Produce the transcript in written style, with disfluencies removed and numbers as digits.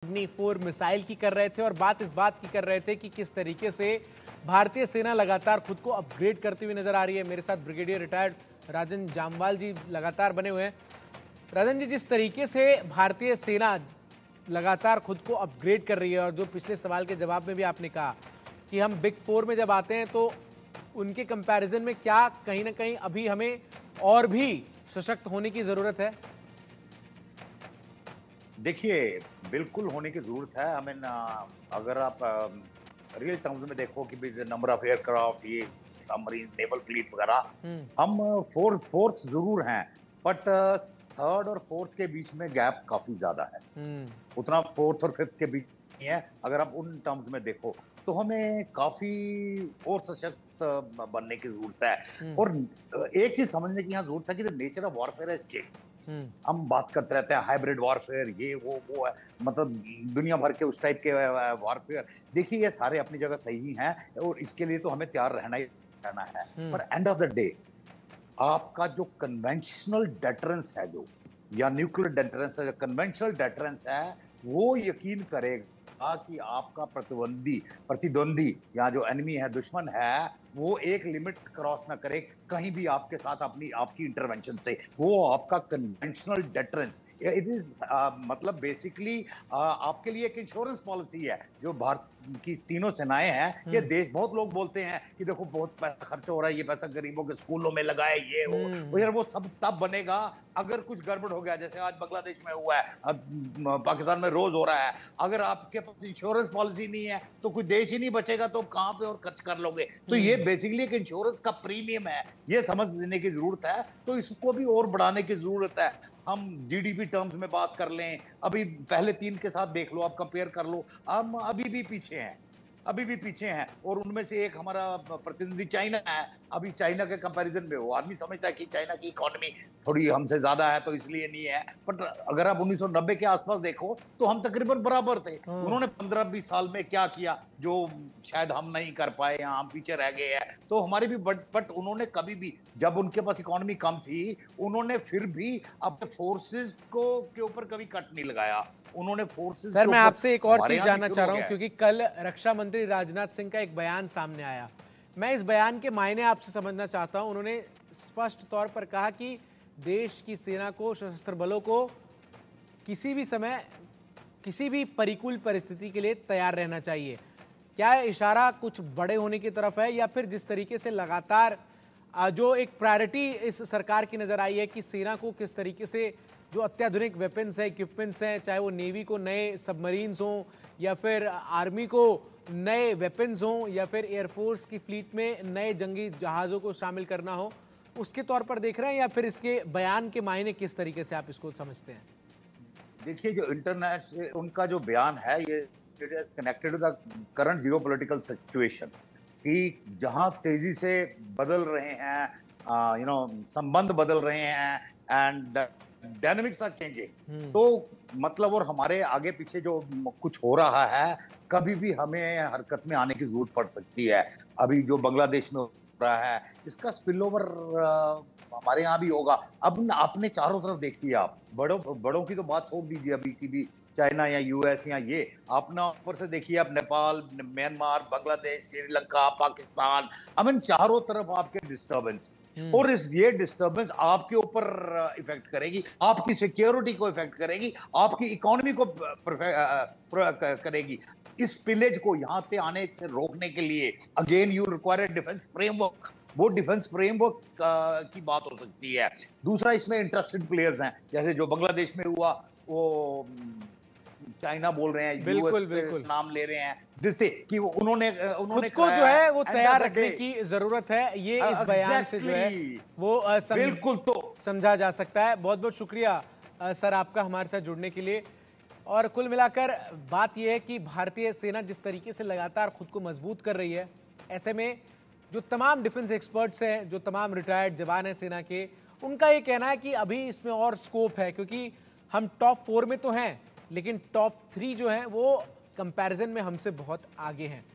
अग्नि-4 missile की कर रहे थे और बात इस बात की कर रहे थे कि किस तरीके से भारतीय सेना लगातार खुद को अपग्रेड करती हुई नजर आ रही है। मेरे साथ ब्रिगेडियर रिटायर्ड राजन जामवाल जी लगातार बने हुए हैं। राजन जी, जिस तरीके से भारतीय सेना लगातार खुद को अपग्रेड कर रही है और जो पिछले सवाल के जवाब में भी आपने कहा कि हम बिग 4 में जब आते हैं तो उनके कंपैरिजन में क्या कहीं ना कहीं अभी हमें और भी सशक्त होने की जरूरत है? देखिए, बिल्कुल होने की ज़रूरत है। आई मीन अगर आप रियल टर्म्स में देखो कि भई नंबर ऑफ एयरक्राफ्ट, ये सबमरीन, नेवल फ्लीट वगैरह, हम्म। हम फोर्थ ज़रूर हैं, बट थर्ड और फोर्थ के बीच में गैप काफ़ी ज़्यादा है। हम्म। उतना फोर्थ और फिफ्थ के बीच नहीं है। अगर आप उन टर्म्स में देखो, तो हमें काफ़ी और सशक्त बनने की ज़रूरत है। हम्म। और एक चीज़ समझने की यहाँ ज़रूरत है कि the nature of warfare has changed. Hmm. हम बात करते रहते हैं हाइब्रिड वॉरफेयर, ये वो है, मतलब दुनिया भर के उस टाइप के वॉरफेयर। देखिए, ये सारे अपनी जगह सही हैं और इसके लिए तो हमें तैयार रहना ही रहना है। हम्म। पर एंड ऑफ द डे, आपका जो कन्वेंशनल डेटरेंस है, जो या न्यूक्लियर डेटरेंस है, कन्वेंशनल डेटरेंस है, वो यकीन करेगा कि आपका प्रतिद्वंदी प्रतिद्वंदी या जो एनिमी है, दुश्मन है, वो एक लिमिट क्रॉस ना करे कहीं भी आपके साथ अपनी आपकी इंटरवेंशन से। वो आपका कन्वेंशनल डेटरेंस, इट इज मतलब बेसिकली आपके लिए एक इंश्योरेंस पॉलिसी है जो भारत की तीनों सेनाएं हैं। ये हम्म। देश, बहुत लोग बोलते हैं कि देखो बहुत पैसा खर्च हो रहा है, ये पैसा गरीबों के स्कूलों में लगाए, ये वो हम्म। यार, वो सब तब बनेगा अगर कुछ गड़बड़ हो गया, जैसे आज बांग्लादेश में हुआ है, अब पाकिस्तान में रोज हो रहा है। अगर आपके पास इंश्योरेंस पॉलिसी नहीं है तो कोई देश ही नहीं बचेगा, तो कहां पे और खर्च कर लोगे? तो ये हम्म। बेसिकली एक इंश्योरेंस का प्रीमियम है, ये समझ लेने की जरूरत है। तो इसको भी और बढ़ाने की जरूरत है। हम जीडीपी टर्म्स में बात कर लें, अभी पहले तीन के साथ देख लो, आप कंपेयर कर लो, हम अभी भी पीछे हैं, अभी भी पीछे हैं। और उनमें से एक हमारा प्रतिनिधि चाइना है। अभी चाइना के कंपैरिजन में वो आदमी समझता है कि चाइना की इकोनॉमी थोड़ी हमसे ज्यादा है तो इसलिए नहीं है, बट अगर आप 1990 के आसपास देखो तो हम तकरीबन बराबर थे। हाँ। उन्होंने 15-20 साल में क्या किया जो शायद हम नहीं कर पाए या हम पीछे रह गए हैं, तो हमारे भी, बट उन्होंने कभी भी, जब उनके पास इकोनॉमी कम थी, उन्होंने फिर भी अपने फोर्सेस को के ऊपर कभी कट नहीं लगाया। उन्होंने फोर्सेस सर, के मैं ऊपर, आपसे एक और हमारे चीज यहाँ भी जानना शुरू चाह हो रहा हूं गया है। क्योंकि कल रक्षा मंत्री राजनाथ सिंह का एक बयान सामने आया। मैं इस बयान के मायने आपसे समझना चाहता हूं। उन्होंने स्पष्ट तौर पर कहा कि देश की सेना को, सशस्त्र बलों को किसी भी समय, किसी भी प्रतिकूल परिस्थिति के लिए तैयार रहना चाहिए। क्या इशारा कुछ बड़े होने की तरफ है या फिर जिस तरीके से लगातार जो एक प्रायोरिटी इस सरकार की नजर आई है कि सेना को किस तरीके से जो अत्याधुनिक वेपन्स है, इक्विपमेंट्स हैं, चाहे वो नेवी को नए सबमरीन्स हों या फिर आर्मी को नए वेपन्स हों या फिर एयरफोर्स की फ्लीट में नए जंगी जहाज़ों को शामिल करना हो, उसके तौर पर देख रहे हैं या फिर इसके बयान के मायने किस तरीके से आप इसको समझते हैं? देखिए, जो इंटरनेशनल उनका जो बयान है, ये it is connected to the current geopolitical situation, कि जहां तेजी से बदल रहे हैं, संबंध बदल रहे हैं, एंड डायनेमिक्स आर चेंजिंग। हम्म। तो मतलब, और हमारे आगे पीछे जो कुछ हो रहा है, कभी भी हमें हरकत में आने की जरूरत पड़ सकती है। अभी जो बांग्लादेश में हो रहा है, इसका स्पिल ओवर हमारे यहाँ भी होगा। अब आपने चारों तरफ देखिए, आप बड़ों बड़ों की तो बात छोड़ दीजिए, अभी की भी चाइना या यूएस या ये, अपना ऊपर से देखिए, आप Nepal, Myanmar, Bangladesh, Sri Lanka, Pakistan, I mean चारों तरफ आपके डिस्टर्बेंस। हम्म। और इस ये डिस्टर्बेंस आपके ऊपर इफेक्ट करेगी, आपकी सिक्योरिटी को इफेक्ट करेगी, आपकी इकोनॉमी को करेगी। इस पिलेज को यहाँ पे आने से रोकने के लिए again you require defence framework. वो डिफेंस फ्रेमवर्क की बात हो सकती है। दूसरा, इसमें इंटरेस्टेड प्लेयर्स हैं, जैसे जो बांग्लादेश में हुआ, वो चाइना बोल रहे हैं, यूएस बिल्कुल पे बिल्कुल। नाम ले रहे हैं, जिससे कि उन्होंने खुद उन्होंने को जो कराया है। है वो एंड ऑफ तैयार द डे, रखने की जरूरत है, ये इस बयान से जो एग्जैक्टली, है वो बिल्कुल। तो समझा जा सकता है। बहुत बहुत शुक्रिया सर आपका हमारे साथ जुड़ने के लिए। और कुल मिलाकर बात यह है कि भारतीय सेना जिस तरीके से लगातार खुद को मजबूत कर रही है, ऐसे में जो तमाम डिफेंस एक्सपर्ट्स हैं, जो तमाम रिटायर्ड जवान हैं सेना के, उनका ये कहना है कि अभी इसमें और स्कोप है, क्योंकि हम टॉप 4 में तो हैं लेकिन टॉप 3 जो हैं वो कंपैरिजन में हमसे बहुत आगे हैं।